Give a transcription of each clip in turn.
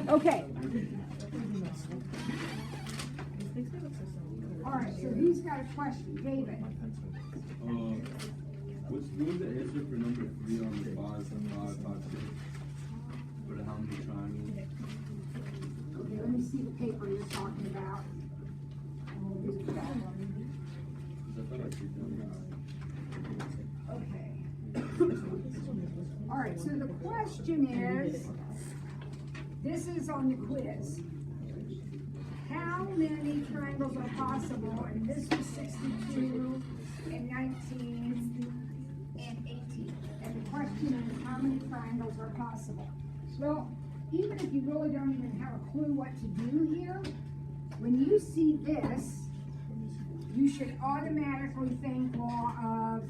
Okay. All right, so he's got a question. David. What was the answer for number 3 on the 5, 5, 5, 6? For how many triangles? Okay, let me see the paper you're talking about. Okay. All right, so the question is, this is on the quiz. How many triangles are possible? And this was 62 and 19 and 18. And the question is, how many triangles are possible? Well, even if you really don't even have a clue what to do here, when you see this, you should automatically think law of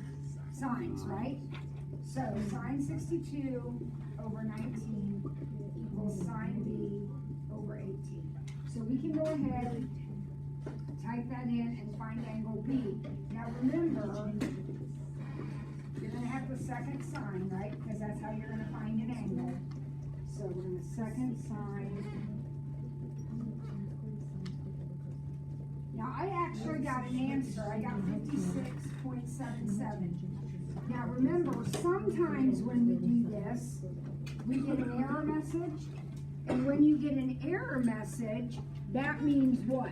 sines, right? So sine 62 over 19 equals sine b over 18. So we can go ahead and type that in and find angle B. Now remember, you're going to have the second sine, right? Because that's how you're going to find an angle. So we're going to second sine. Now I actually got an answer. I got 56.77. Now remember, sometimes when we do this, we get an error message. And when you get an error message, that means what?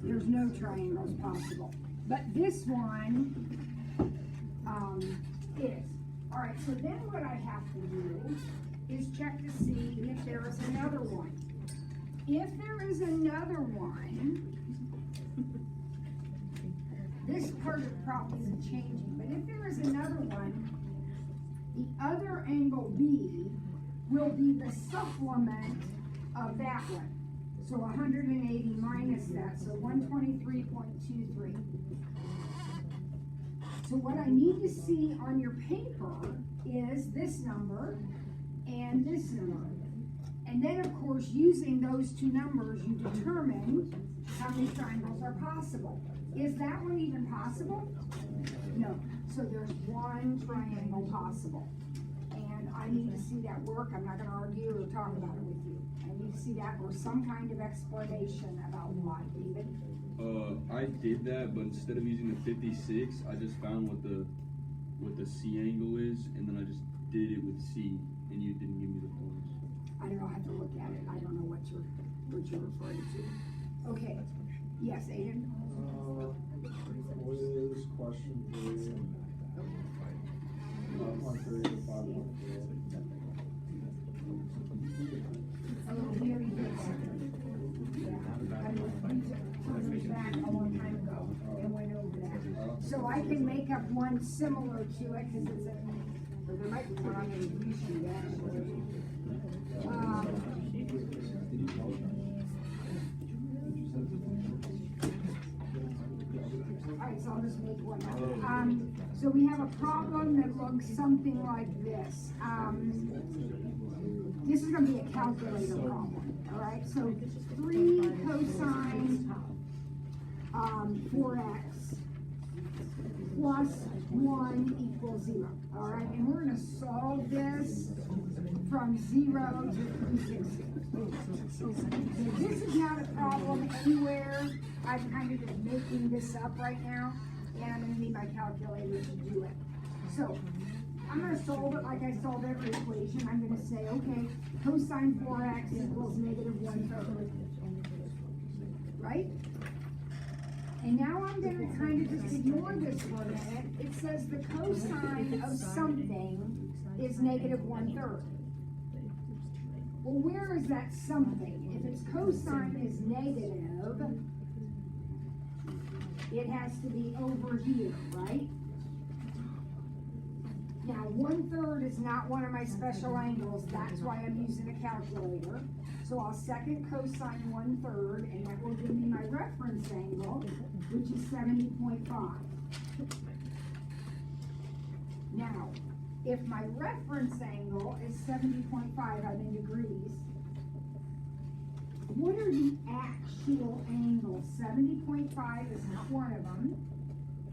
There's no triangles possible. But this one is. All right, so then what I have to do is check to see if there is another one. If there is another one, this part of the problem isn't changing, but if there is another one, the other angle B will be the supplement of that one. So 180 minus that, so 123.23. So what I need to see on your paper is this number and this number. And then, of course, using those two numbers, you determine how many triangles are possible. Is that one even possible? No. So there's one triangle possible. And I need to see that work. I'm not going to argue or talk about it with you. I need to see that or some kind of explanation about why, David. I did that, but instead of using the 56, I just found what the C angle is, and then I just did it with C, and you didn't give me the points. I don't know. I have to look at it. I don't know what you're referring to. Okay. Yes, Aiden. What is question 3? 5.3 to 5.4. Oh, very good. Yeah. I was back a long time ago and went over that. So I can make up one similar to it because it's a, or there might be one on the review sheet actually. Alright, so I'll just make one up. So we have a problem that looks something like this. This is going to be a calculator problem. Alright, so 3 cosine 4x plus 1 equals 0. Alright, and we're going to solve this from 0 to 360. So this is not a problem anywhere. I'm kind of just making this up right now, and I'm going to need my calculator to do it. So I'm going to solve it like I solve every equation. I'm going to say, okay, cosine 4x equals negative 1/3. Right? And now I'm going to kind of just ignore this for a minute. It says the cosine of something is negative 1/3. Well, where is that something? If its cosine is negative, it has to be over here, right? Now, 1/3 is not one of my special angles. That's why I'm using a calculator. So I'll second cosine 1/3, and that will give me my reference angle, which is 70.5. Now, if my reference angle is 70.5, I'm in degrees, what are the actual angles? 70.5 is not one of them.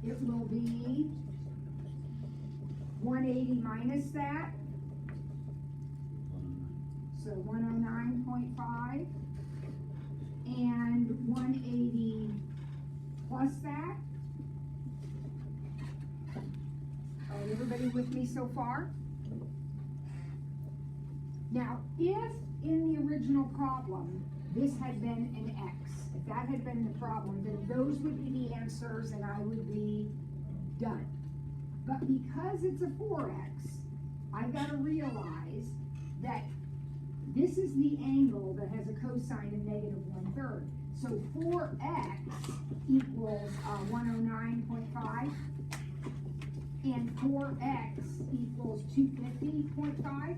It will be 180 minus that. So 109.5 and 180 plus that. All right, everybody with me so far? Now, if in the original problem, this had been an X, if that had been the problem, then those would be the answers and I would be done. But because it's a 4X, I've got to realize that this is the angle that has a cosine of negative 1/3. So 4X equals 109.5 and 4X equals 250.5.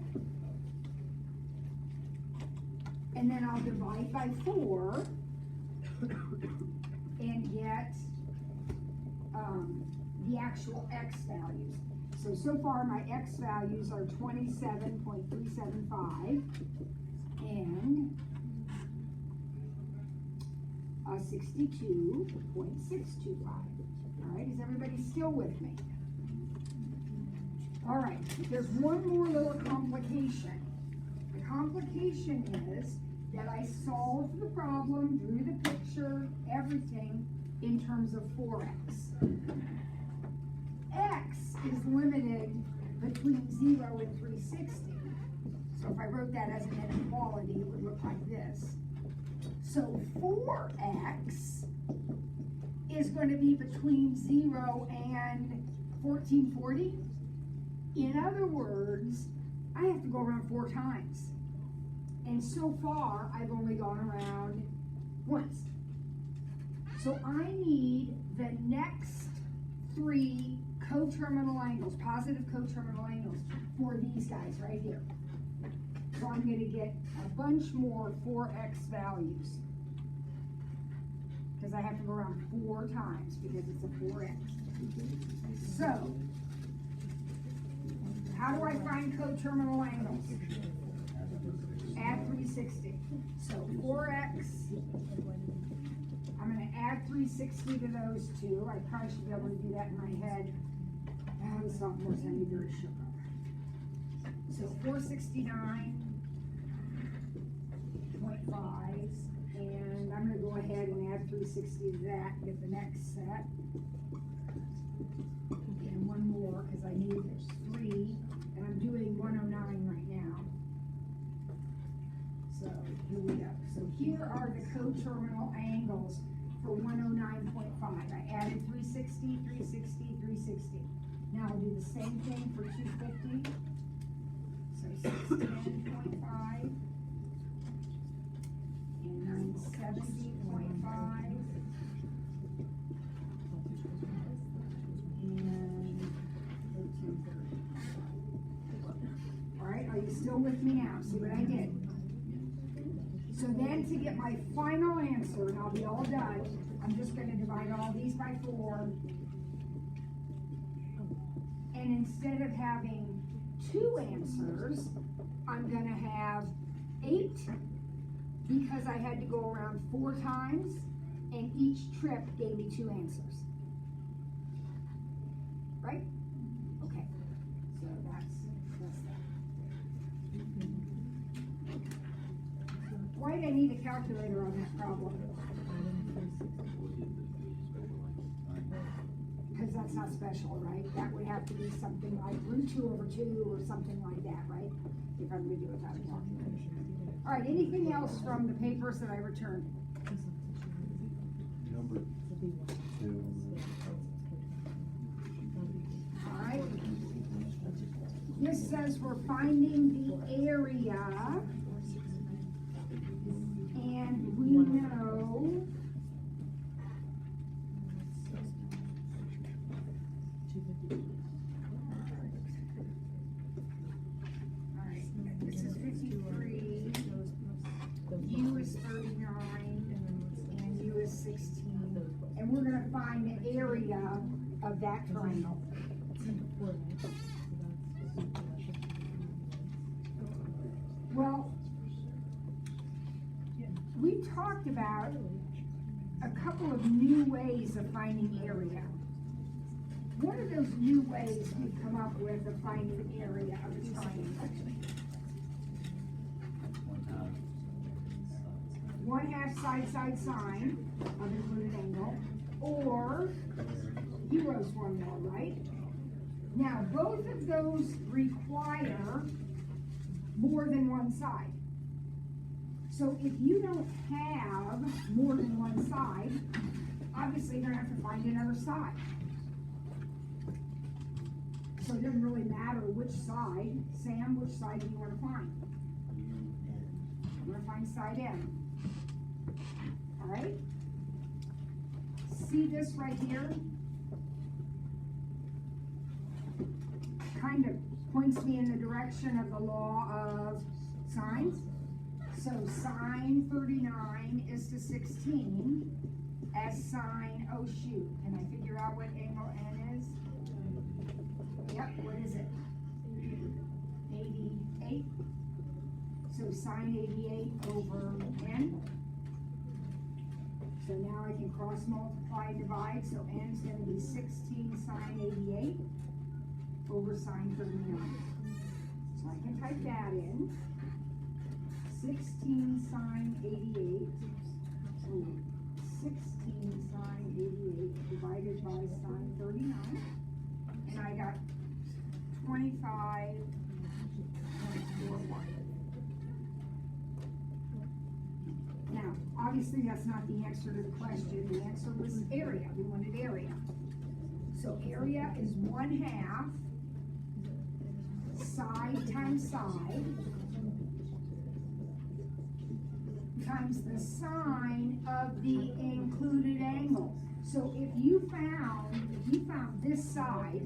And then I'll divide by 4 and get the actual X values. So far my X values are 27.375 and 62.625. All right, is everybody still with me? All right, there's one more little complication. The complication is that I solved the problem, drew the picture, everything in terms of 4X. X is limited between 0 and 360. So if I wrote that as an inequality, it would look like this. So 4X is going to be between 0 and 1440. In other words, I have to go around 4 times. And so far, I've only gone around once. So I need the next 3 coterminal angles, positive coterminal angles, for these guys right here. So I'm going to get a bunch more 4X values. Because I have to go around 4 times because it's a 4X. So, how do I find coterminal angles? Add 360. So 4X, I'm going to add 360 to those 2. I probably should be able to do that in my head. And sophomores, I need very shook up. So 469.5, and I'm going to go ahead and add 360 to that, get the next set. And one more, because I need, there's 3, and I'm doing 109 right now. So here we go. So here are the coterminal angles for 109.5. I added 360, 360, 360. Now I'll do the same thing for 250. So 610.5 and 970.5 and 1330. All right, are you still with me now? See what I did? So then to get my final answer, and I'll be all done, I'm just going to divide all these by 4. And instead of having 2 answers, I'm going to have 8 because I had to go around 4 times and each trip gave me 2 answers. Right? Okay. So that's that. Why did I need a calculator on that problem? Because that's not special, right? That would have to be something like root 2 over 2 or something like that, right? If I'm going to do it without a calculator. All right, anything else from the papers that I returned? Number 2. All right. This says we're finding the area, and we know U is 39, and U is 16, and we're going to find the area of that triangle. Well, we talked about a couple of new ways of finding area. One of those new ways we've come up with of finding area of a triangle side sine of included angle, or Hero's formula, right? Now, both of those require more than one side. So if you don't have more than one side, obviously you're gonna have to find another side. So it doesn't really matter which side. Sam, which side do you wanna find? I'm gonna find side N. Alright? See this right here? Kind of points me in the direction of the law of sines. So sine 39 is to 16 as sine, oh shoot, can I figure out what angle N is? Yep, what is it? 88. So sine 88 over N. So now I can cross multiply and divide, so N is going to be 16 sine 88 over sine 39. So I can type that in. 16 sine 88, so 16 sine 88 divided by sine 39, and I got 25.41. Now, obviously that's not the answer to the question. The answer was area. We wanted area. So area is 1/2 side times side times the sine of the included angle. So if you found this side,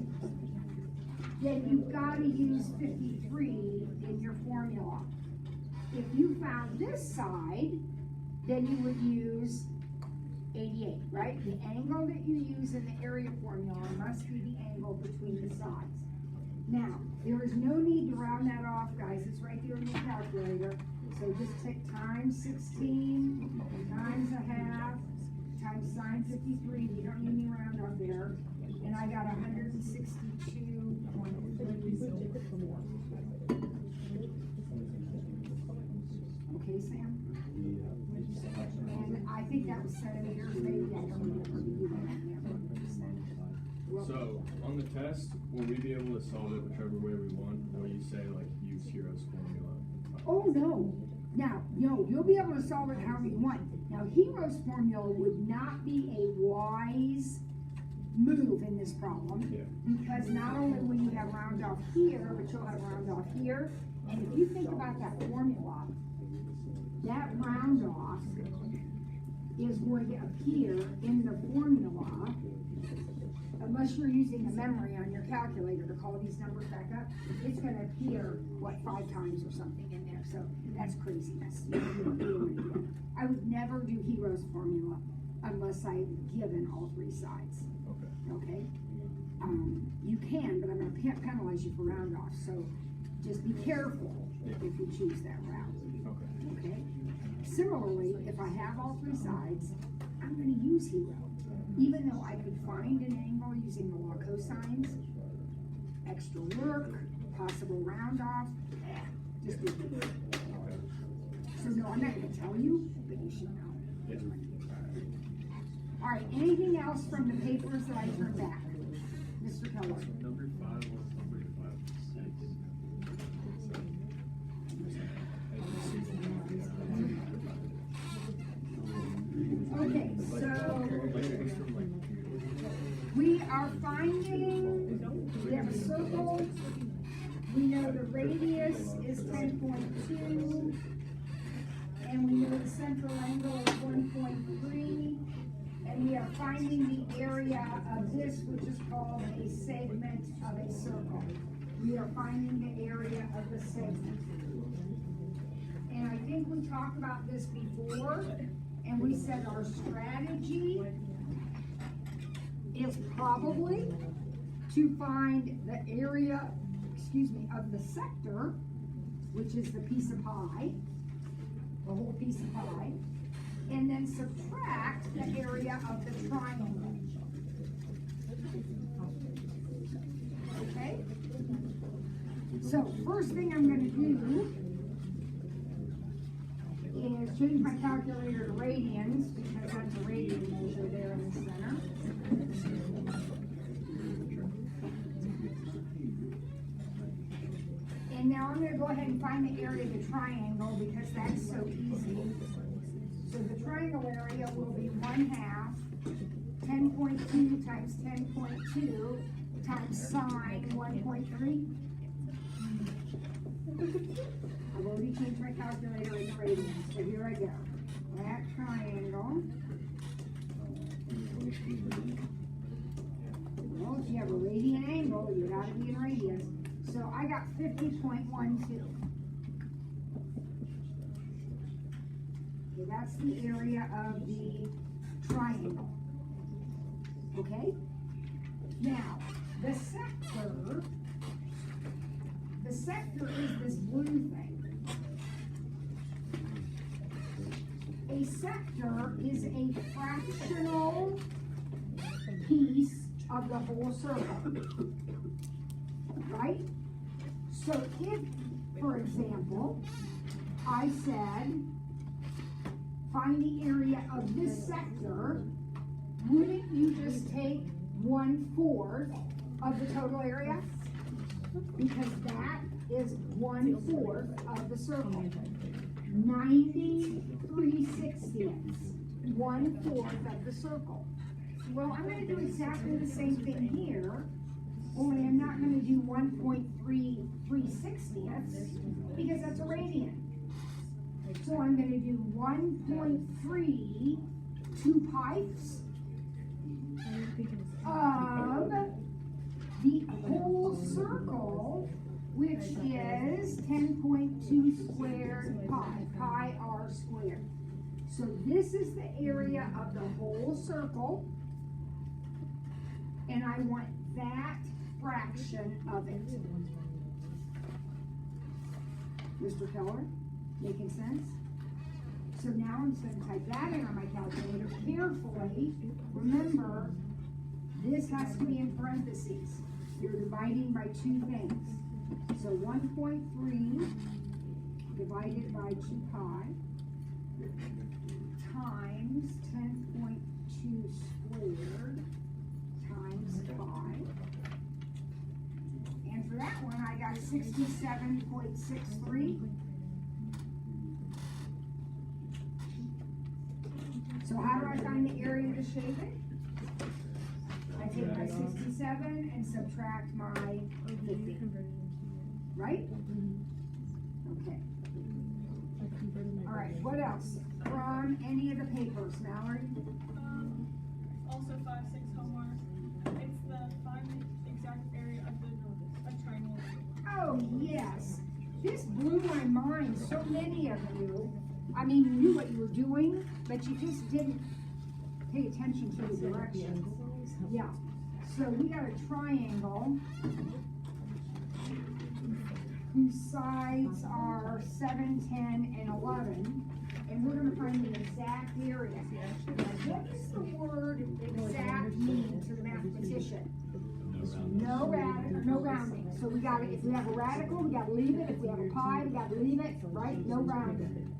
then you've got to use 53 in your formula. If you found this side, then you would use 88, right? The angle that you use in the area formula must be the angle between the sides. Now, there is no need to round that off, guys. It's right there in your calculator. So just take times 16 times 1/2 times sine 53. You don't need any round off there. And I got 162.34. Okay, Sam? And I think that was centimeters, maybe. I don't remember. So, on the test, will we be able to solve it whichever way we want? Or you say, like, use Hero's formula? Oh, no. Now, you'll be able to solve it however you want. Now, Hero's formula would not be a wise move in this problem. Yeah. Because not only will you have round off here, but you'll have round off here. And if you think about that formula, that round off is going to appear in the formula, unless you're using a memory on your calculator to call these numbers back up, it's going to appear, 5 times or something in there. So that's craziness. I would never do Hero's formula unless I've given all 3 sides. Okay? You can, but I'm going to penalize you for round off. So just be careful if you choose that route. Okay? Similarly, if I have all 3 sides, I'm going to use Hero. Even though I could find an angle using the law of cosines, extra work, possible round off, just do it. So no, I'm not going to tell you, but you should know. All right, anything else from the papers that I turned back? Mr. Keller. Number 5 was number 5. Okay, so we are finding, we have a circle, we know the radius is 10.2, and we know the central angle is 1.3, and we are finding the area of this, which is called a segment of a circle. We are finding the area of the segment. And I think we talked about this before, and we said our strategy is probably to find the area, of the sector, which is the piece of pie, the whole piece of pie, and then subtract the area of the triangle. Okay? So first thing I'm going to do is change my calculator to radians, because that's a radian measure there in the center. And now I'm gonna go ahead and find the area of the triangle, because that's so easy. So the triangle area will be 1/2, 10.2 times 10.2 times sine 1.3. I've already changed my calculator in radians, so here I go. That triangle. Well, if you have a radian angle, you gotta be in radians. So I got 50.12. Okay, that's the area of the triangle. Okay? Now, the sector is this blue thing. A sector is a fractional piece of the whole circle. Right? So if, for example, I said, find the area of this sector, wouldn't you just take 1/4 of the total area? Because that is 1/4 of the circle. 93/60ths, 1/4 of the circle. Well, I'm gonna do exactly the same thing here, only I'm not gonna do 1.33/60ths, because that's a radian. So I'm gonna do 1.3 2/5 of the whole circle, which is 10.2 squared pi r squared. So this is the area of the whole circle, and I want that fraction of it. Mr. Keller, making sense? So now I'm just gonna type that in on my calculator carefully. Remember, this has to be in parentheses. You're dividing by two things. So 1.3 divided by 2 pi times 10.2 squared times pi. And for that one, I got 67.63. So how do I find the area to shape it? I take my 67 and subtract my 50. Right? Okay. All right, what else? From any of the papers, Mallory? Also 5-6 homework. It's the find the exact area of the triangle. Oh, yes. This blew my mind. So many of you, I mean, you knew what you were doing, but you just didn't pay attention to the directions. Yeah. So we got a triangle whose sides are 7, 10, and 11, and we're going to find the exact area. Now, what does the word exact mean to the mathematician? No rounding. So we got it. If we have a radical, we got to leave it. If we have a pi, we got to leave it. Right? No rounding.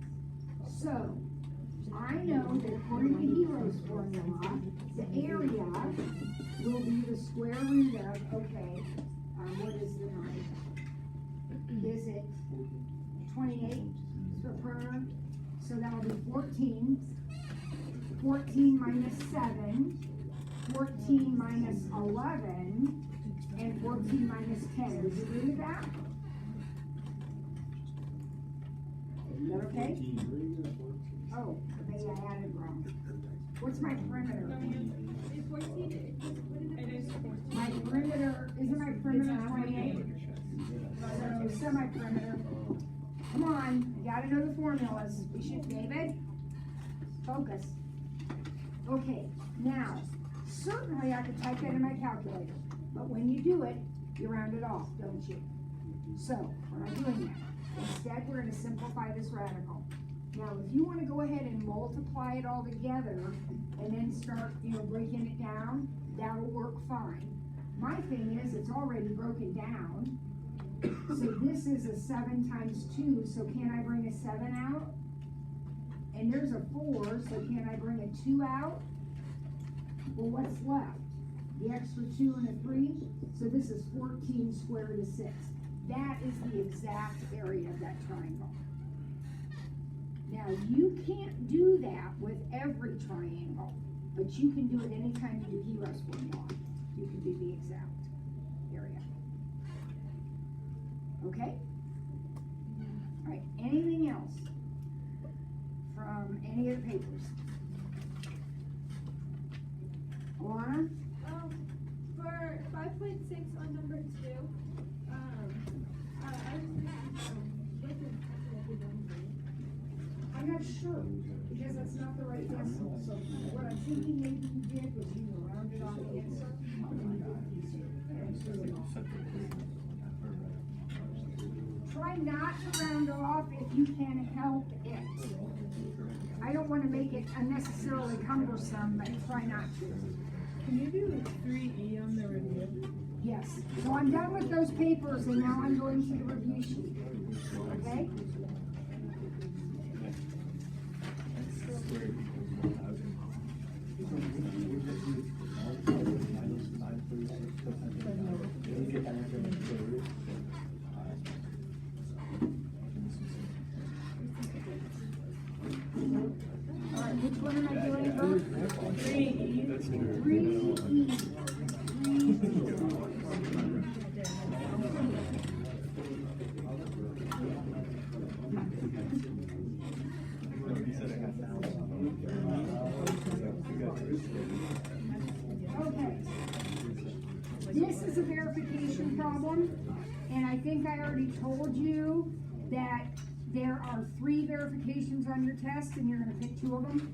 So I know that according to Hero's formula, the area will be the square root of, okay, what is the number? Is it 28 for perimeter? So that'll be 14. 14 minus 7, 14 minus 11, and 14 minus 10. Would you agree with that? Is that okay? Oh, maybe I added wrong. What's my perimeter? It's 14. It is 14. My perimeter, isn't my perimeter 28? So semi-perimeter. Come on, you gotta know the formulas. We should, David, focus. Okay, now, certainly I could type that in my calculator, but when you do it, you round it off, don't you? So, we're not doing that. Instead, we're gonna simplify this radical. Now, if you wanna go ahead and multiply it all together, and then start, breaking it down, that'll work fine. My thing is, it's already broken down. So this is a 7 times 2, so can I bring a 7 out? and there's a 4, so can I bring a 2 out? Well, what's left? The extra 2 and a 3, so this is 14 square root of 6. That is the exact area of that triangle. Now, you can't do that with every triangle, but you can do it anytime you do Hero's formula. You can do the exact area. Okay? All right, anything else from any of the papers? Alana? For 5.6 on number 2, I I'm not sure, because that's not the right decimal, so what I'm thinking maybe you did was you rounded off the answer. Try not to round off if you can help it. I don't want to make it unnecessarily cumbersome, but try not to. Can you do 3E on the review? Yes, so I'm done with those papers and now I'm going to the review sheet, okay? All right, which one am I doing, Bert? 3E. 3E. Okay. This is a verification problem, and I think I already told you that there are 3 verifications on your test, and you're gonna pick 2 of them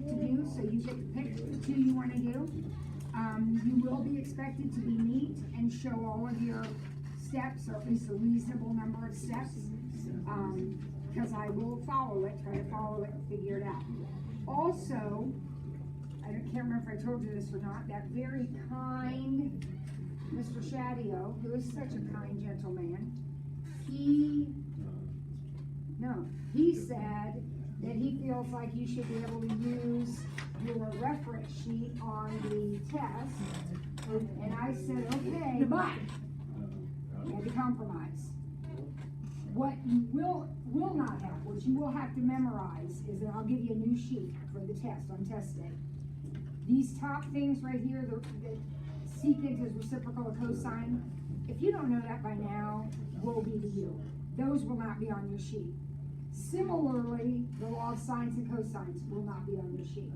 to do, so you get to pick the 2 you wanna do. You will be expected to be neat and show all of your steps, or at least a reasonable number of steps, because I will follow it, try to follow it and figure it out. Also, can't remember if I told you this or not, that very kind Mr. Shadio, who is such a kind gentleman, he said that he feels like you should be able to use your reference sheet on the test. And I said, okay, but you had to compromise. What you will not have, what you will have to memorize is that I'll give you a new sheet for the test on test day. These top things right here, the secant is reciprocal of cosine. If you don't know that by now, woe be to you. Those will not be on your sheet. Similarly, the law of sines and cosines will not be on your sheet.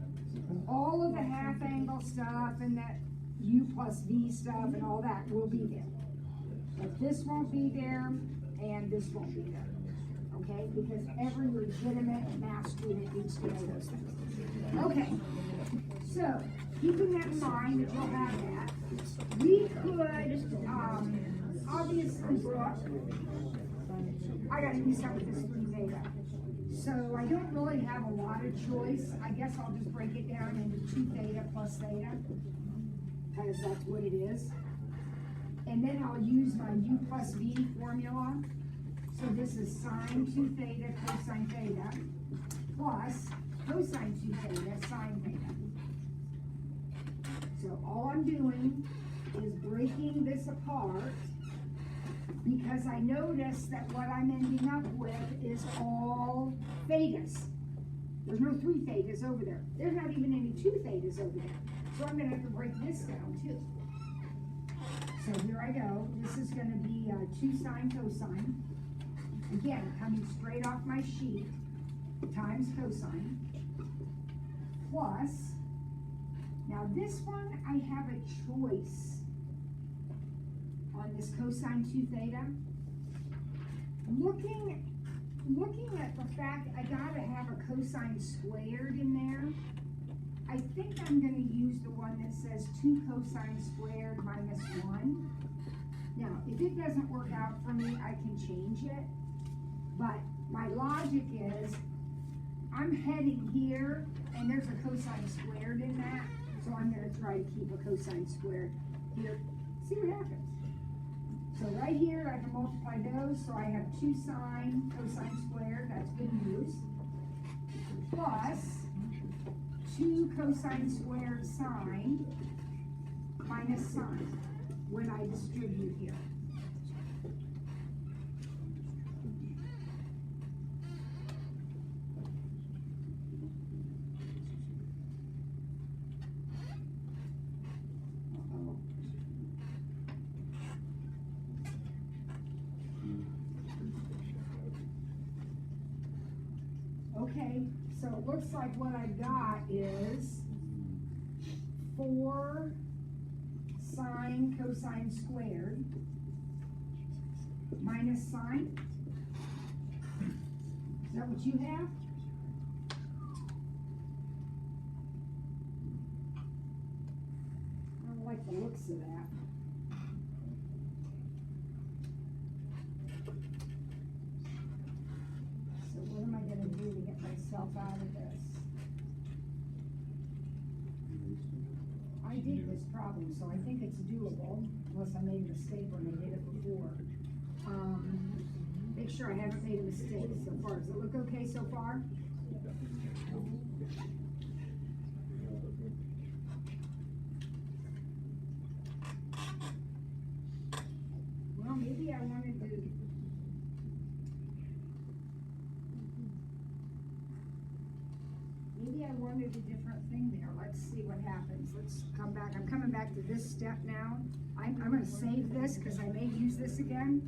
All of the half angle stuff and that U plus V stuff and all that will be there. But this won't be there and this won't be there. Okay? Because every legitimate math student needs to know those things. Okay. So, keeping that in mind that you'll have that, we could, obviously, I gotta do something with this 3 theta. So I don't really have a lot of choice. I guess I'll just break it down into 2 theta plus theta, because that's what it is. And then I'll use my U plus V formula. So this is sine 2 theta cosine theta plus cosine 2 theta sine theta. So all I'm doing is breaking this apart because I notice that what I'm ending up with is all thetas. There's no 3 thetas over there. There's not even any 2 thetas over there. So I'm gonna have to break this down too. So here I go. This is gonna be 2 sine cosine. Again, coming straight off my sheet, times cosine, plus, now this one I have a choice on this cosine 2 theta. Looking at the fact I gotta have a cosine squared in there, I think I'm gonna use the one that says 2 cosine squared minus 1. Now, if it doesn't work out for me, I can change it. But my logic is, I'm heading here, and there's a cosine squared in that, so I'm gonna try to keep a cosine squared here. See what happens. So right here, I can multiply those, so I have 2 sine cosine squared, that's good news. plus 2 cosine squared sine minus sine when I distribute here. Okay, so it looks like what I got is 4 sine cosine squared minus sine. Is that what you have? I don't like the looks of that. So what am I gonna do to get myself out of this? I did this problem, so I think it's doable, unless I made a mistake when I did it before. Make sure I haven't made a mistake so far. Does it look okay so far? Well, maybe I wanted to. Maybe I wanted a different thing there. Let's see what happens. Let's come back. I'm coming back to this step now. I'm gonna save this because I may use this again.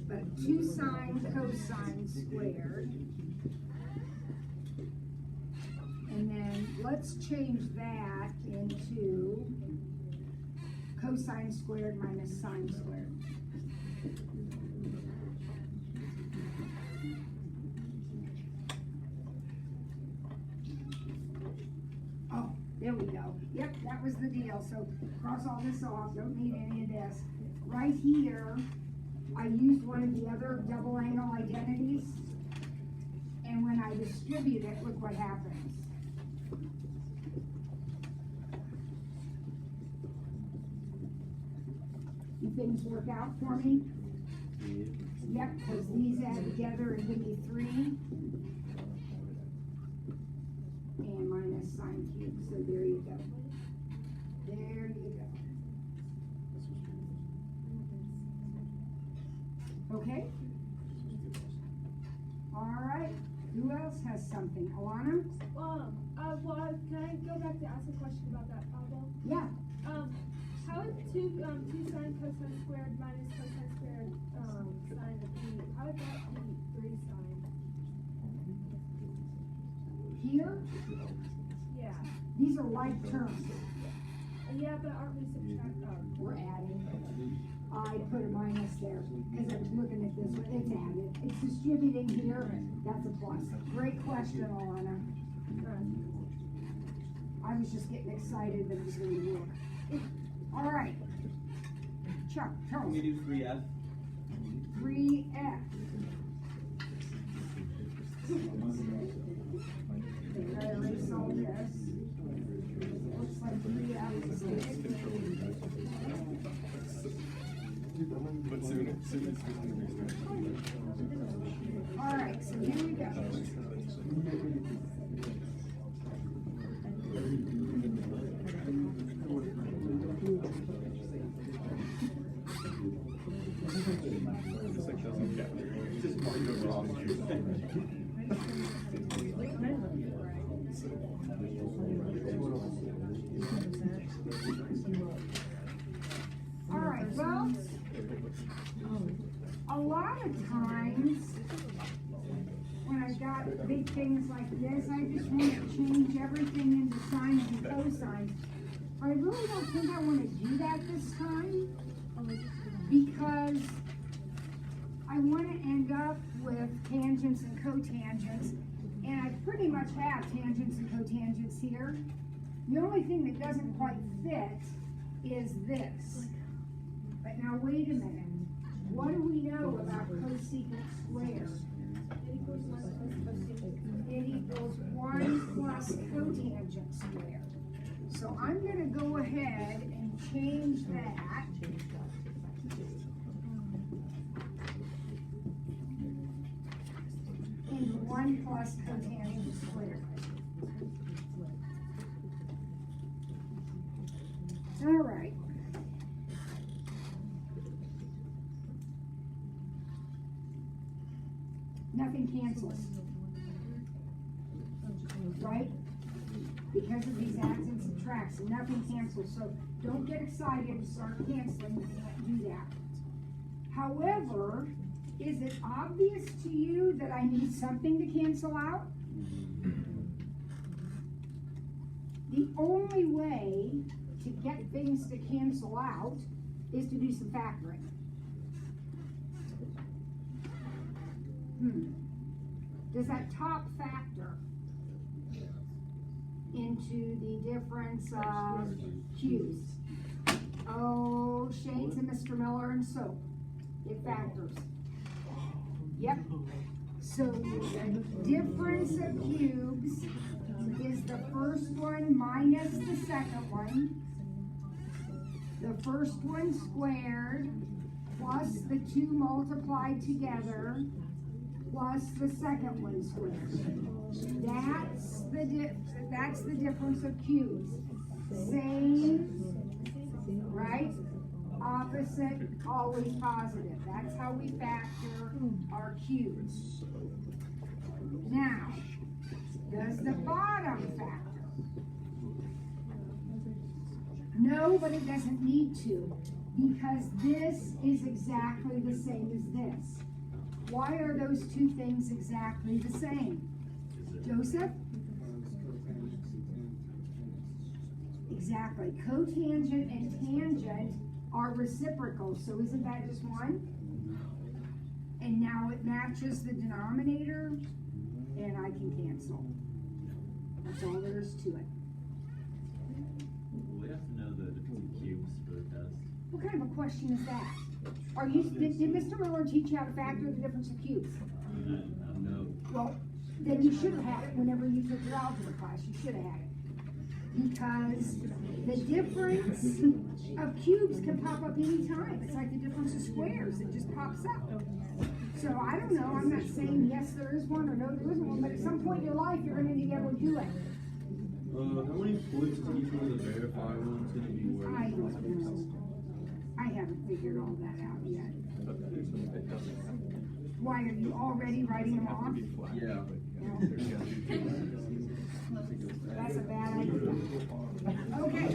But 2 sine cosine squared. And then let's change that into cosine squared minus sine squared. Oh, there we go. Yep, that was the deal. So cross all this off, don't need any of this. Right here, I used one of the other double angle identities. And when I distribute it, look what happens. Do things work out for me? Yep, because these add together and give me 3. And minus sine cubed, so there you go. There you go. Okay? All right, who else has something? Alana? Well, can I go back to ask a question about that problem? Yeah. How is 2 sine cosine squared minus cosine squared sine of b? How would that be 3 sine? Here, Yeah. these are like terms. Yeah, but aren't we subtracting? We're adding. I put a minus there because I was looking at this one. It's added. It's distributing here. That's a plus. Great question, Alana. I was just getting excited that it was going to work. All right. Chuck, tell Can us. we do 3F? 3F. Okay, I already saw this. Looks like 3F is it. All right, so here we go. All right, well, a lot of times when I've got big things like this, I just want to change everything into sines and cosines. But I really don't think I want to do that this time because I want to end up with tangents and cotangents, and I pretty much have tangents and cotangents here. The only thing that doesn't quite fit is this. But now wait a minute. What do we know about cosecant squared? It equals 1 plus cotangent squared. So I'm going to go ahead and change that. And 1 plus cotangent squared. All right. Nothing cancels. Right? Because of these adds and subtracts, nothing cancels. So don't get excited and start canceling. You can't do that. However, is it obvious to you that I need something to cancel out? The only way to get things to cancel out is to do some factoring. Does that top factor into the difference of Q's? Oh, shades of Mr. Miller and soap. It factors. Yep. So the difference of cubes is the first one minus the second one. The first one squared plus the 2 multiplied together plus the second one squared. That's the difference of cubes. Same, right? Opposite, always positive. That's how we factor our cubes. Now, does the bottom factor? No, but it doesn't need to, because this is exactly the same as this. Why are those two things exactly the same? Joseph? Exactly. Cotangent and tangent are reciprocal, so isn't that just one? And now it matches the denominator, and I can cancel. That's all there is to it. We have to know the difference of cubes for the test. What kind of a question is that? Did Mr. Miller teach you how to factor the difference of cubes? No. Well, then you should have had it whenever you took your algebra class. You should have had it. Because the difference of cubes can pop up any time. It's like the difference of squares. It just pops up. So I don't know. I'm not saying yes, there is one, or no, there isn't one. But at some point in your life, you're going to need to be able to do it. How many points is each one of the verify ones going to be worth? I don't know. I haven't figured all that out yet. Why, are you already writing them off? Yeah. That's a bad idea. Okay.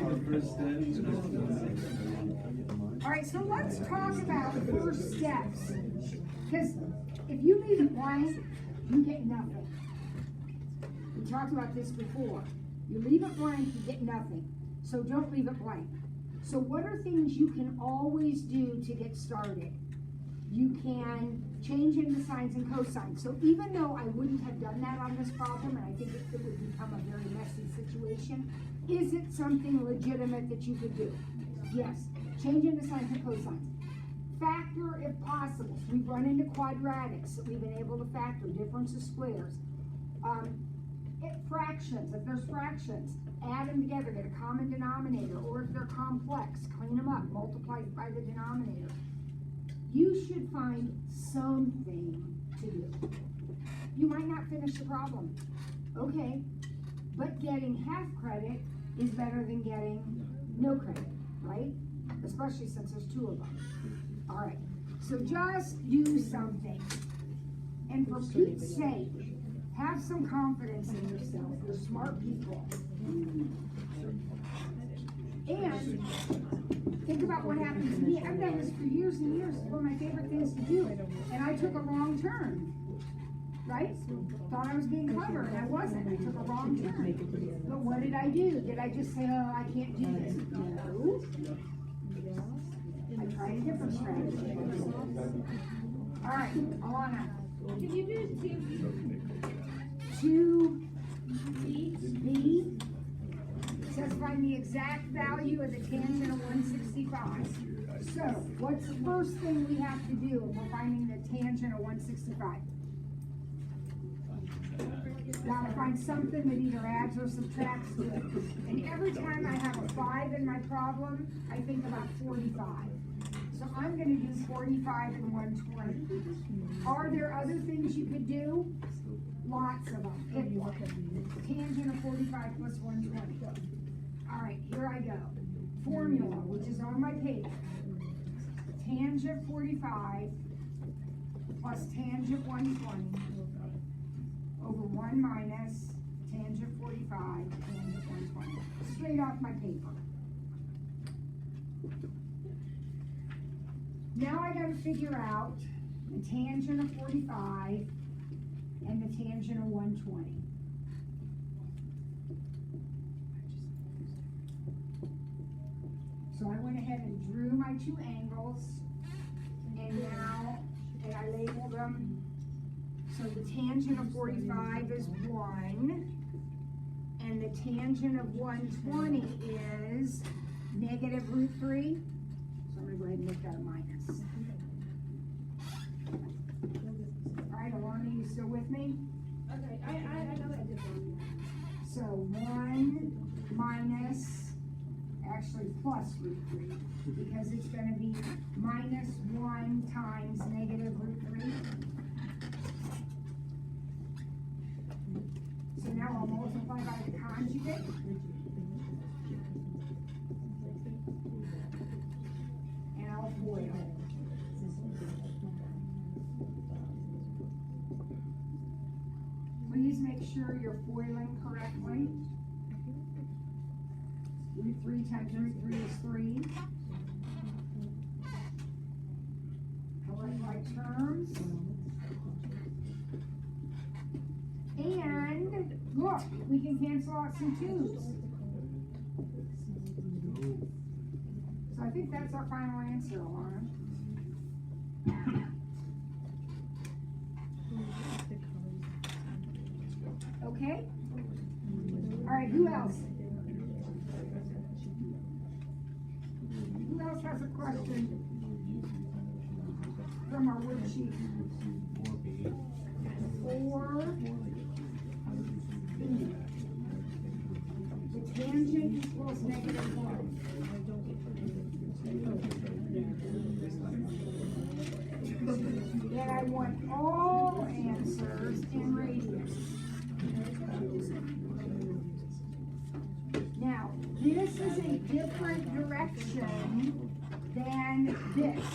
All right, so let's talk about first steps. Because if you leave it blank, you get nothing. We talked about this before. You leave it blank, you get nothing. So don't leave it blank. So what are things you can always do to get started? You can change into sines and cosines. So even though I wouldn't have done that on this problem, and I think it would become a very messy situation, is it something legitimate that you could do? Yes. Change into sines and cosines. Factor if possible. We've run into quadratics. We've been able to factor difference of squares. Fractions, if there's fractions, add them together, get a common denominator, or if they're complex, clean them up, multiply by the denominator. You should find something to do. You might not finish the problem, okay, but getting half credit is better than getting no credit, right? Especially since there's 2 of them. All right, so just do something. And for Pete's sake, have some confidence in yourself. You're smart people. And think about what happened to me. I've done this for years and years. It's one of my favorite things to do. And I took a wrong turn. Right? Thought I was being clever, and I wasn't. I took a wrong turn. But what did I do? Did I just say, oh, I can't do this? No. I tried a different strategy. All right, Alana. Can you do 2b says find the exact value of the tangent of 165. So, what's the first thing we have to do if we're finding the tangent of 165? Gotta find something that either adds or subtracts to it. And every time I have a 5 in my problem, I think about 45. So I'm gonna do 45 and 120. Are there other things you could do? lots of them, pick one. Tangent of 45 plus 120. All right, here I go. Formula, which is on my paper. Tangent 45 plus tangent 120 over 1 minus tangent 45, tangent 120. Straight off my paper. Now I gotta figure out the tangent of 45 and the tangent of 120. So I went ahead and drew my two angles, and now, and I labeled them. So the tangent of 45 is 1, and the tangent of 120 is negative root 3. So I'm gonna go ahead and make that a minus. All right, Alana, you still with me? Okay, I know that different. So 1 minus, actually plus root 3, because it's gonna be minus 1 times negative root 3. So now I'll multiply by the conjugate. And I'll FOIL. Please make sure you're FOILing correctly. Root 3 times root 3 is 3. Collect my terms. And look, we can cancel out some 2's. So I think that's our final answer, Alana. Okay? All right, who else? Who else has a question from our worksheet? 4B. The tangent equals negative 1. Then I want all answers in radians. Now, this is a different direction than this.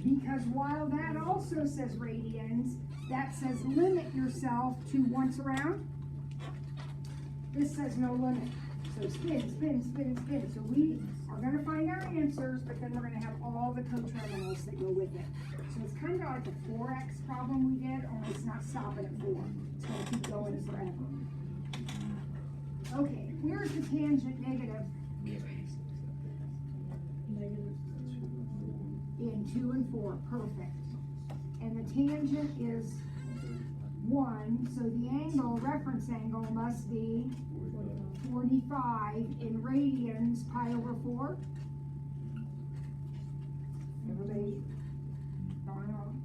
Because while that also says radians, that says limit yourself to once around. This says no limit. So spin, spin, spin, spin. So we are going to find our answers, but then we're going to have all the coterminals that go with it. So it's kind of like the 4x problem we did, only it's not stopping at 4. It's going to keep going forever. Okay, here's the tangent negative in 2 and 4. Perfect. And the tangent is 1, so the angle, reference angle, must be 45 in radians, pi over 4. Everybody going on?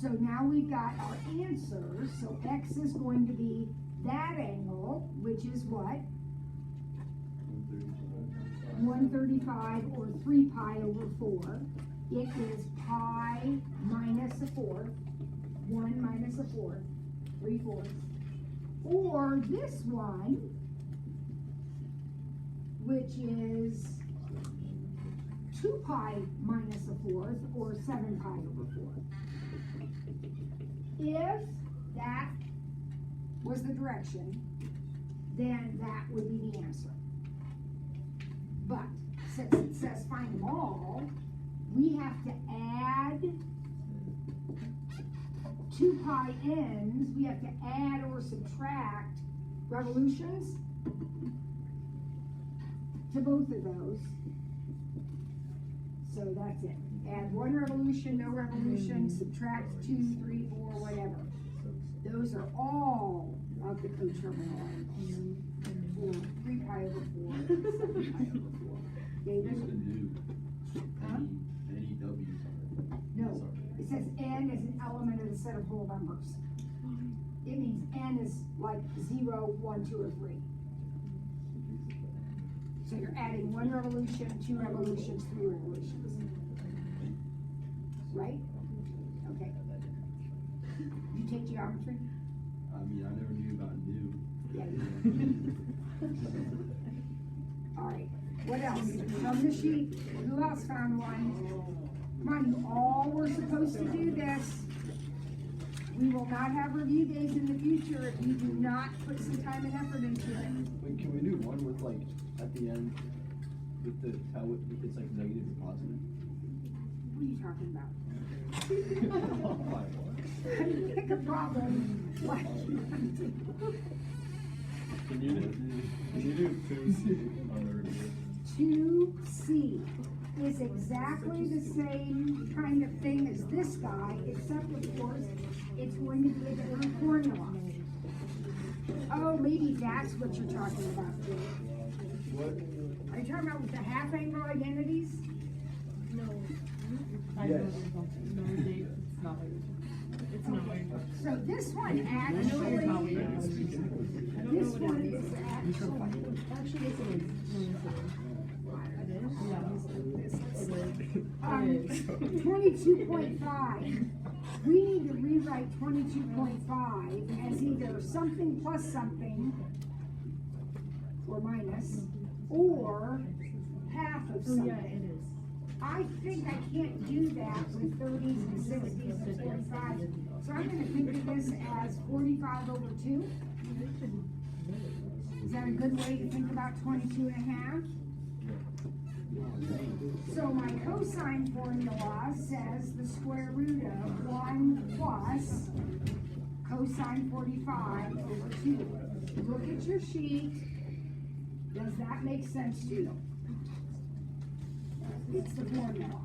So now we've got our answers. So x is going to be that angle, which is what? 135 or 3 pi over 4. It is pi minus a fourth, 1 minus a fourth, 3/4. Or this one, which is 2 pi minus a fourth, or 7 pi over 4. If that was the direction, then that would be the answer. But since it says find them all, we have to add 2 pi ends, we have to add or subtract revolutions to both of those. So that's it. Add 1 revolution, no revolution, subtract 2, 3, 4, whatever. Those are all of the coterminal angles. Or 3 pi over 4, 7 pi over 4. David? Huh? Any W's on it. No, it says n is an element of the set of whole numbers. It means n is like 0, 1, 2, or 3. So you're adding 1 revolution, 2 revolutions, 3 revolutions. Right? Okay. geometry? I mean, I never knew about new. Yeah. Alright, what else? From the sheet, who else found one? Come on, you all were supposed to do this. We will not have review days in the future if you do not put some time and effort into it. Wait, can we do one with like, at the end, with the, how it's like negative or positive? What are you talking about? Pick a problem. What? Can you do 2C on the review? 2C is exactly the same kind of thing as this guy, except of course, it's going to be a different formula. Oh, maybe that's what you're talking about, Jake. What? Are you talking about with the half angle identities? No. Yes. No, Jake, it's not what you're It's not what you're talking So this one I know what you're talking actually, about. I don't this know what one it is is. Actually, yes, it is. No, yes, it is. Yeah, it is. 22.5. We need to rewrite 22.5 as either something plus something, or minus, or half of Oh, something. yeah, it is. I think I can't do that with 30s and 60s and 45s. So I'm gonna think of this as 45 over 2. Is that a good way to think about 22 and a half? So my cosine formula says the square root of 1 plus cosine 45 over 2. Look at your sheet. Does that make sense to you? It's the formula.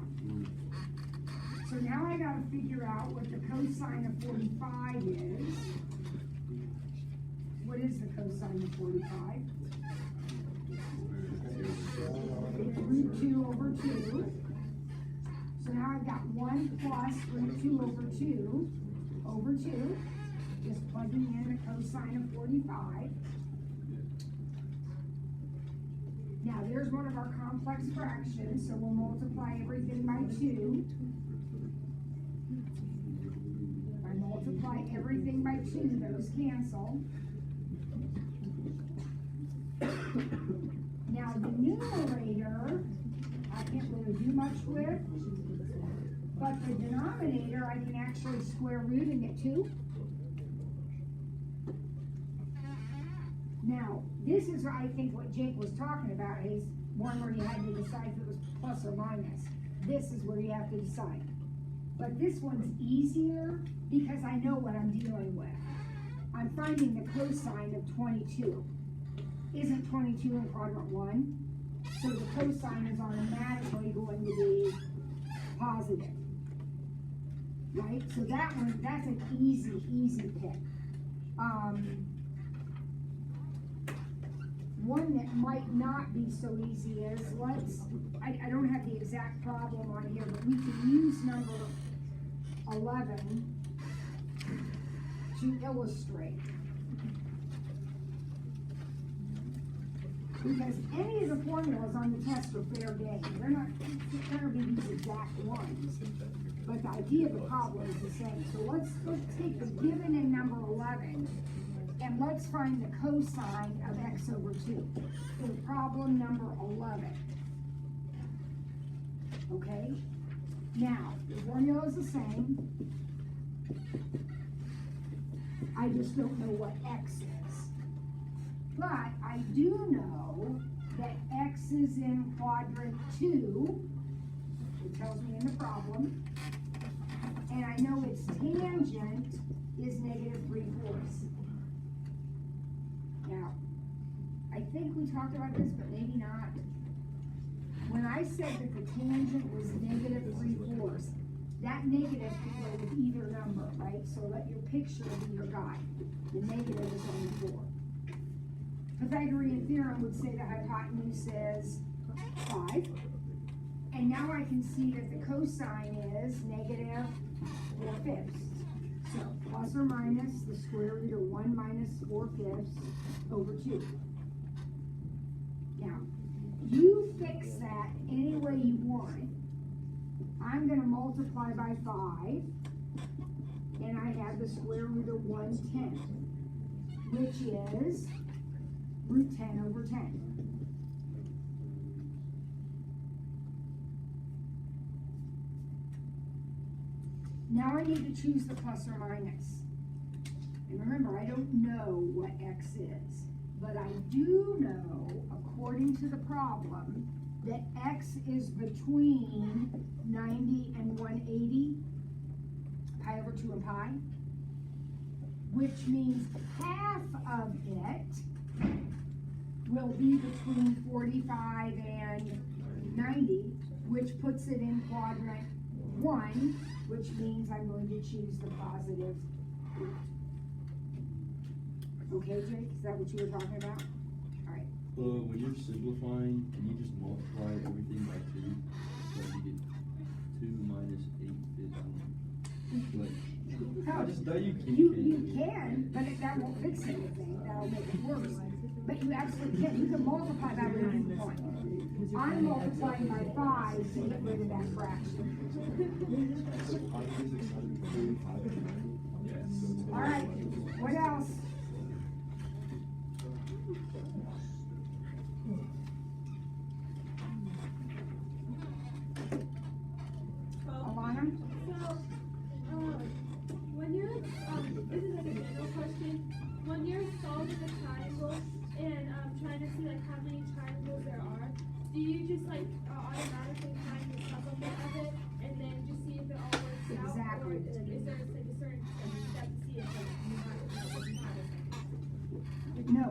So now I gotta figure out what the cosine of 45 is. What is the cosine of 45? It's root 2 over 2. So now I've got 1 plus root 2 over 2. Just plugging in the cosine of 45. Now there's one of our complex fractions, so we'll multiply everything by 2. If I multiply everything by 2, those cancel. Now the numerator, I can't really do much with, but the denominator, I can actually square root and get 2. Now, this is, I think, what Jake was talking about, is one where you had to decide if it was plus or minus. This is where you have to decide. But this one's easier because I know what I'm dealing with. I'm finding the cosine of 22. Isn't 22 in quadrant 1? So the cosine is automatically going to be positive. Right? So that one, that's an easy pick. One that might not be so easy is, I don't have the exact problem on here, but we can use number 11 to illustrate. Because any of the formulas on the test are fair game. They're not gonna be these exact ones. But the idea of the problem is the same. So let's take the given in number 11 and let's find the cosine of x over 2 for problem number 11. Okay? Now, the formula is the same. I just don't know what x is. But I do know that x is in quadrant 2, it tells me in the problem, and I know its tangent is negative 3/4. Now, I think we talked about this, but maybe not. When I said that the tangent was negative 3/4, that negative can go with either number, right? So let your picture be your guide. The negative is on the 4. Pythagorean theorem would say the hypotenuse is 5. And now I can see that the cosine is negative 4/5. So plus or minus the square root of 1 minus 4/5 over 2. Now, you fix that any way you want. I'm gonna multiply by 5. And I have the the square root of 1/10, which is root 10 over 10. Now I need to choose the plus or minus. And remember, I don't know what x is, but I do know, according to the problem, that x is between 90 and 180, pi over 2 and pi, which means half of it will be between 45 and 90, which puts it in quadrant 1, which means I'm going to choose the positive root. Okay, Jake, is that what you were talking about? All right. When you're simplifying, can you just multiply everything by 2? So you get 2 minus 8 is, I just know you can. You can, but that won't fix anything, that'll make it worse. But you absolutely can, you can multiply by any point. I'm multiplying by 5 to get rid of that fraction. All right, what else? Alana? So, when you're, this is like a general question, when you're solving a triangle and trying to see like how many triangles there are, do you just like automatically find the supplement of it and then just see if it all works out? Exactly. Or like, is there like a certain step to see if like you have it, you have it? No,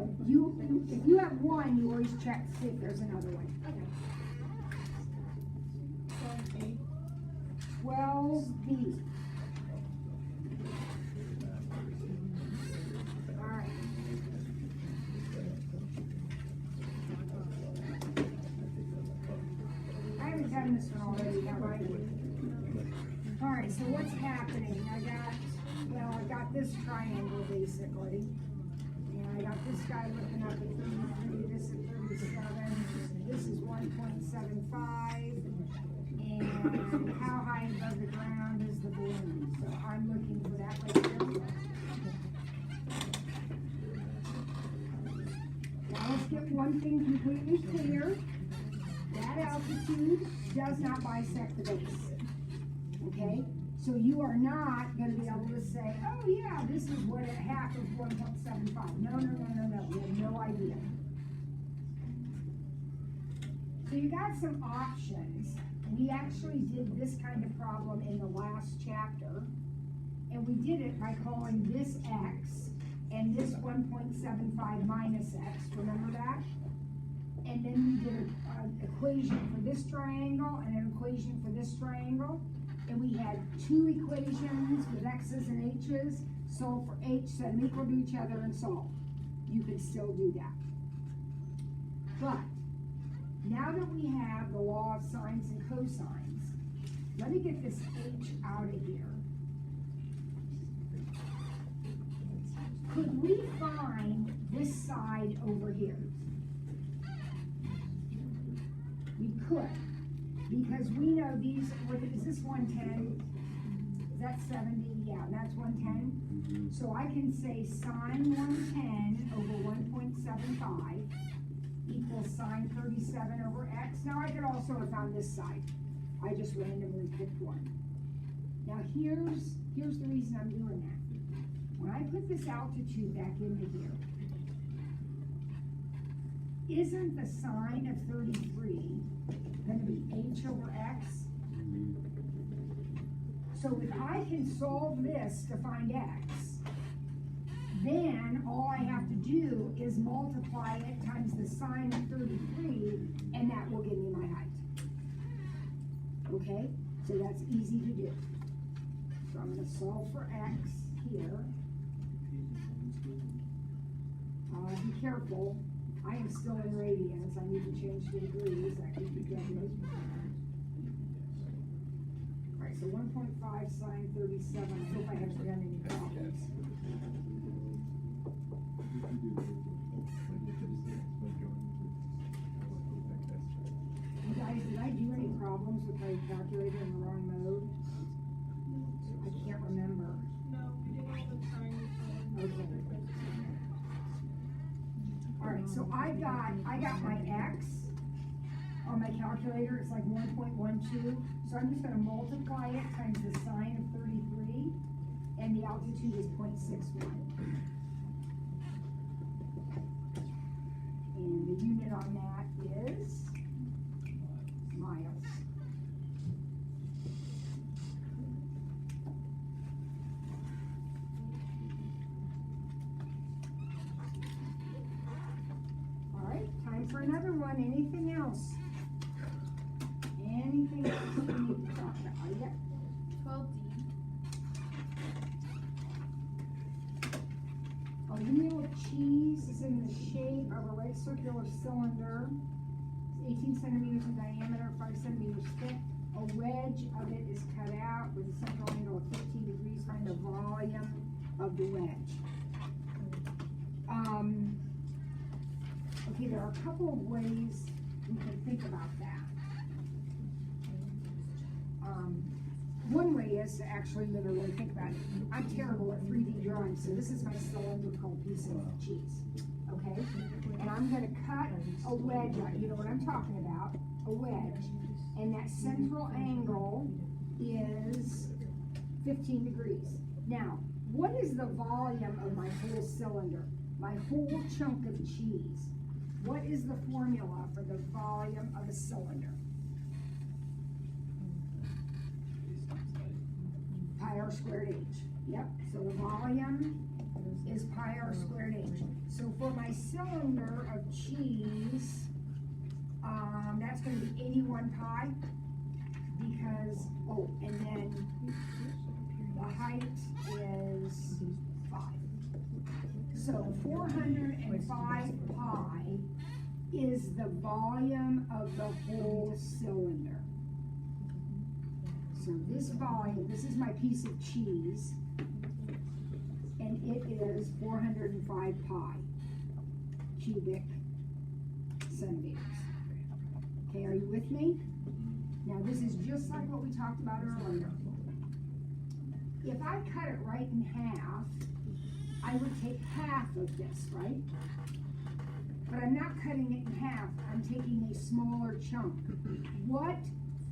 if you have one, you always check to see if there's another one. Okay. 12B. All right. I haven't done this one already, have I? All right, so what's happening? I got this triangle basically. And I got this guy looking up at 33, this at 37, this is 1.75. And how high above the ground is the balloon? So I'm looking for that right there. Now let's get one thing completely clear. That altitude does not bisect the base. Okay? So you are not going to be able to say, oh yeah, this is what half of 1.75. No. We have no idea. So you got some options. We actually did this kind of problem in the last chapter, and we did it by calling this x and this 1.75 minus x, remember that? And then we did an equation for this triangle and an equation for this triangle, and we had two equations with x's and h's, solve for h, set them equal to each other, and solve. You can still do that. But now that we have the law of sines and cosines, let me get this h out of here. Could we find this side over here? We could, because we know these, is this 110? Is that 70? Yeah, that's 110. So I can say sine 110 over 1.75 equals sine 37 over x. Now I could also have found this side. I just randomly picked one. Now here's the reason I'm doing that. When I put this altitude back into here, isn't the sine of 33 going to be h over x? So if I can solve this to find x, then all I have to do is multiply it times the sine of 33, and that will give me my height. Okay? So that's easy to do. So I'm going to solve for x here. Be careful. I am still in radians. I need to change to degrees. That could be good. Alright, so 1.5 sine 37. I hope I haven't done any problems. You guys, did I do any problems with my calculator in the wrong mode? I can't remember. No, we did all So I got my X on my calculator, it's like 1.12. So I'm just gonna multiply it times the sine of 33, and the altitude is 0.61. And the unit on that is miles. All right, time for another one. Anything else? Anything else we need to talk about? Oh, yeah. 12D. A wheel of cheese is in the shape of a right circular cylinder. It's 18 centimeters in diameter, 5 centimeters thick. A wedge of it is cut out with a central angle of 15 degrees. Find the volume of the wedge. Okay, there are a couple of ways we can think about that. One way is to actually literally think about it. I'm terrible at 3D drawing, so this is my cylindrical piece of cheese, okay? And I'm gonna cut a wedge out, you know what I'm talking about, a wedge. And that central angle is 15 degrees. Now, what is the volume of my whole cylinder? My whole chunk of cheese. What is the formula for the volume of a cylinder? Pi r squared h. Yep, so the volume is pi r squared h. So for my cylinder of cheese, that's going to be 81 pi because, oh, and then the height is 5. So 405 pi is the volume of the whole cylinder. So this volume, this is my piece of cheese, and it is 405 pi cubic centimeters. Okay, are you with me? Now this is just like what we talked about earlier. If I cut it right in half, I would take half of this, right? But I'm not cutting it in half, I'm taking a smaller chunk. What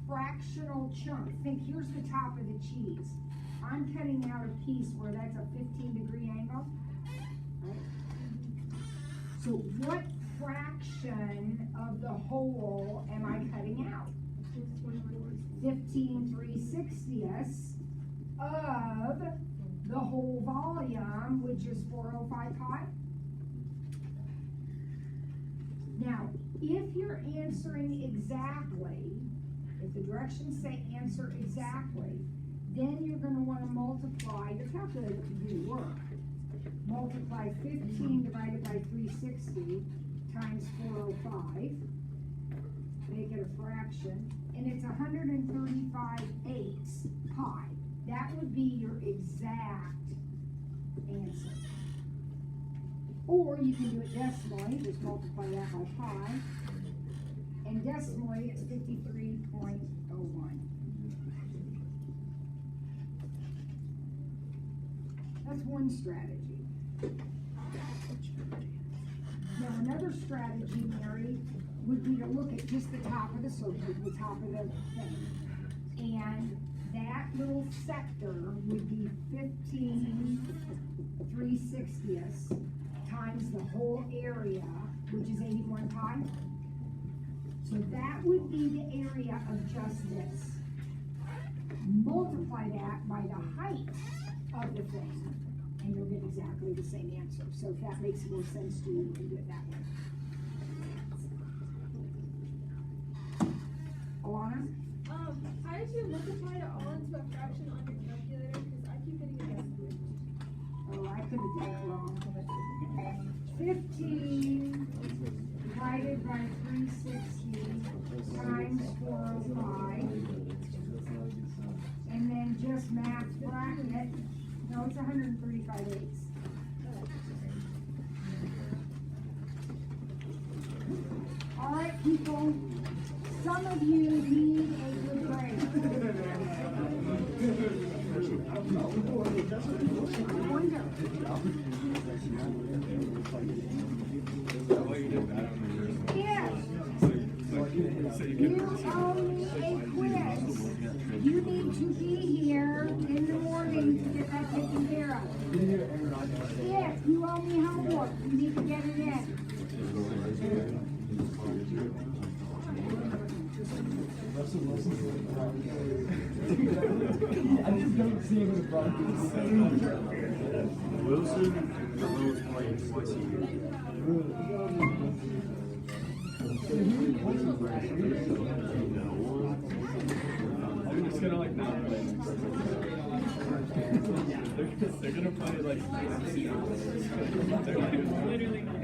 fractional chunk? Think, here's the top of the cheese. I'm cutting out a piece where that's a 15-degree angle, right? So what fraction of the whole am I cutting out? 15 3/60ths of the whole volume, which is 405 pi. Now, if you're answering exactly, if the directions say answer exactly, then you're going to want to multiply your calculator to do the work. Multiply 15 divided by 360 times 405, make it a fraction, and it's 135/8 pi. That would be your exact answer. Or you can do it decimally, just multiply that by pi. And decimally, it's 53.01. That's one strategy. Now, another strategy, Mary, would be to look at just the top of the circle, the top of the thing. And that little sector would be 15 3/60ths times the whole area, which is 81 pi. So that would be the area of just this. Multiply that by the height of the thing, and you'll get exactly the same answer. So if that makes more sense to you, you can do it that way. Alana? How did you multiply it all into a fraction on your calculator? Because I keep getting a decimal. Oh, I could have done it wrong. 15 divided by 360 times 405. And then just math bracket. No, it's 135/8. All right, people. Some of you need a good break. I wonder. You owe me a quiz. You need to be here in the morning to get that taken care of. If you owe me homework, you need to get it in. I just don't see him in the practice. Wilson, the lowest playing twice a year. I'm just gonna like not play. They're gonna play like Literally not.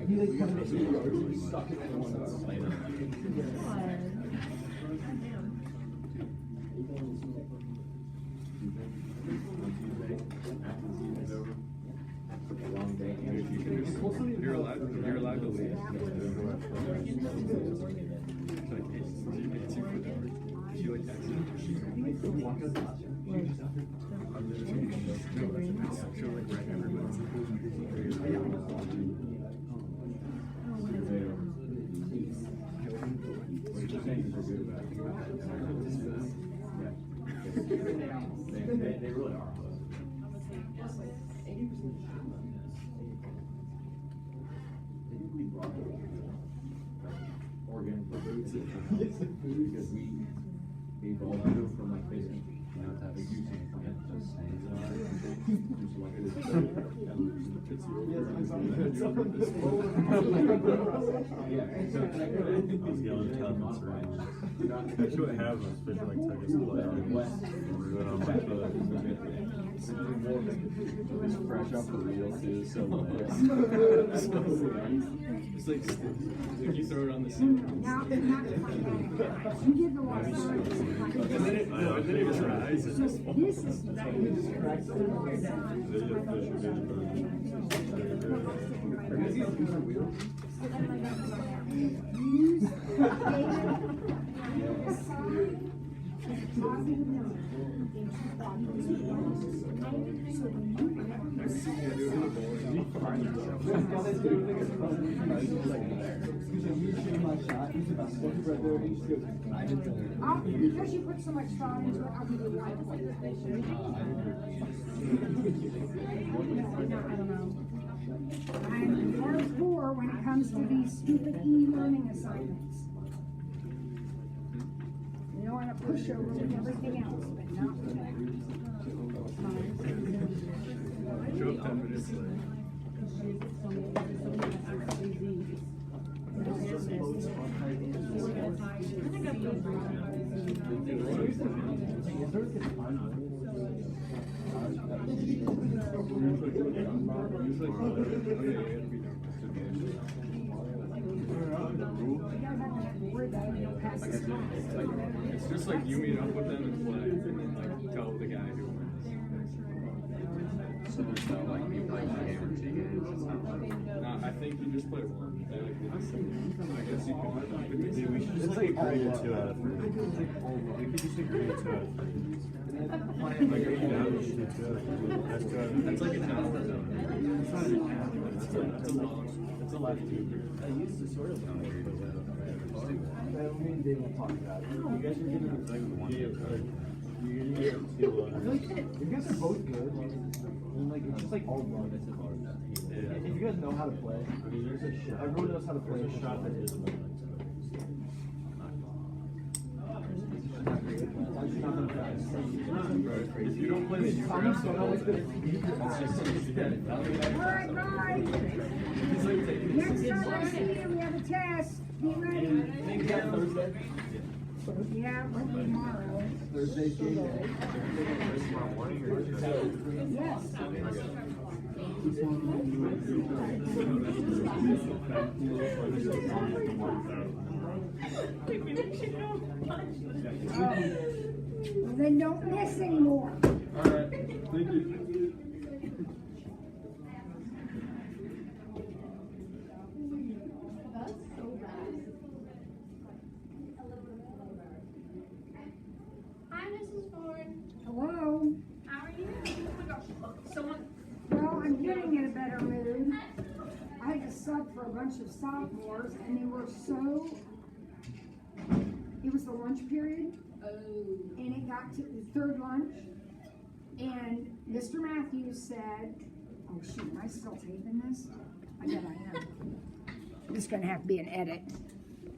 He like kind of stuck in one. You're allowed to leave. She like texted. She'll like write They really are. Organic foods. Because we evolved from like basically to have a juicing plant. I was yelling telephone around. That's what happened, especially like Texas we're going on back to It's fresh off the wheel too, so It's like you throw it on the ceiling. Now, not you did the last And then it dries. So this is because you put so much thought into it, I'll give you one. I'm hardcore when it comes to these stupid e-learning assignments. You know, I'm a pushover with everything else, but not with that. Show up 10 minutes late. It's just like you meet up with them and play, and then like tell the guy who wins. So there's no like me playing a game or 2 games. It's not like. No, I think you just play one. They like I guess you can. Dude, we should just like agree to 2 out of 3. We could just agree to 2 out of 3. Like, are you down? We should do 2 out of 3. That's 2 out of 3. That's like an hour. It's not an hour. It's a long. It's a lot to do. I used to sort of know where it was at. I mean, they won't talk about it. You guys are gonna like one. You're gonna get 2 I feel like you guys are both good. And like it's just like all one. If you guys know how to play, there's a shot. Everyone knows how to play. There's a shot that is one. If you don't play the U-Press, Alright, bye. Next time I see you, we have a test. Be ready. Thursday. Yeah, we'll be tomorrow. Thursday's game day. Tomorrow morning or Yes. Well, then don't miss anymore. Alright, thank you. Hi, Mrs. Ford. Hello? How are you? Oh my gosh, look, someone. Well, I'm getting in a better mood. I had to sub for a bunch of sophomores and they were so, it was the lunch period. And it got to the third lunch. And Mr. Matthews said, oh shoot, am I still taping this? I bet I am. This is gonna have to be an edit.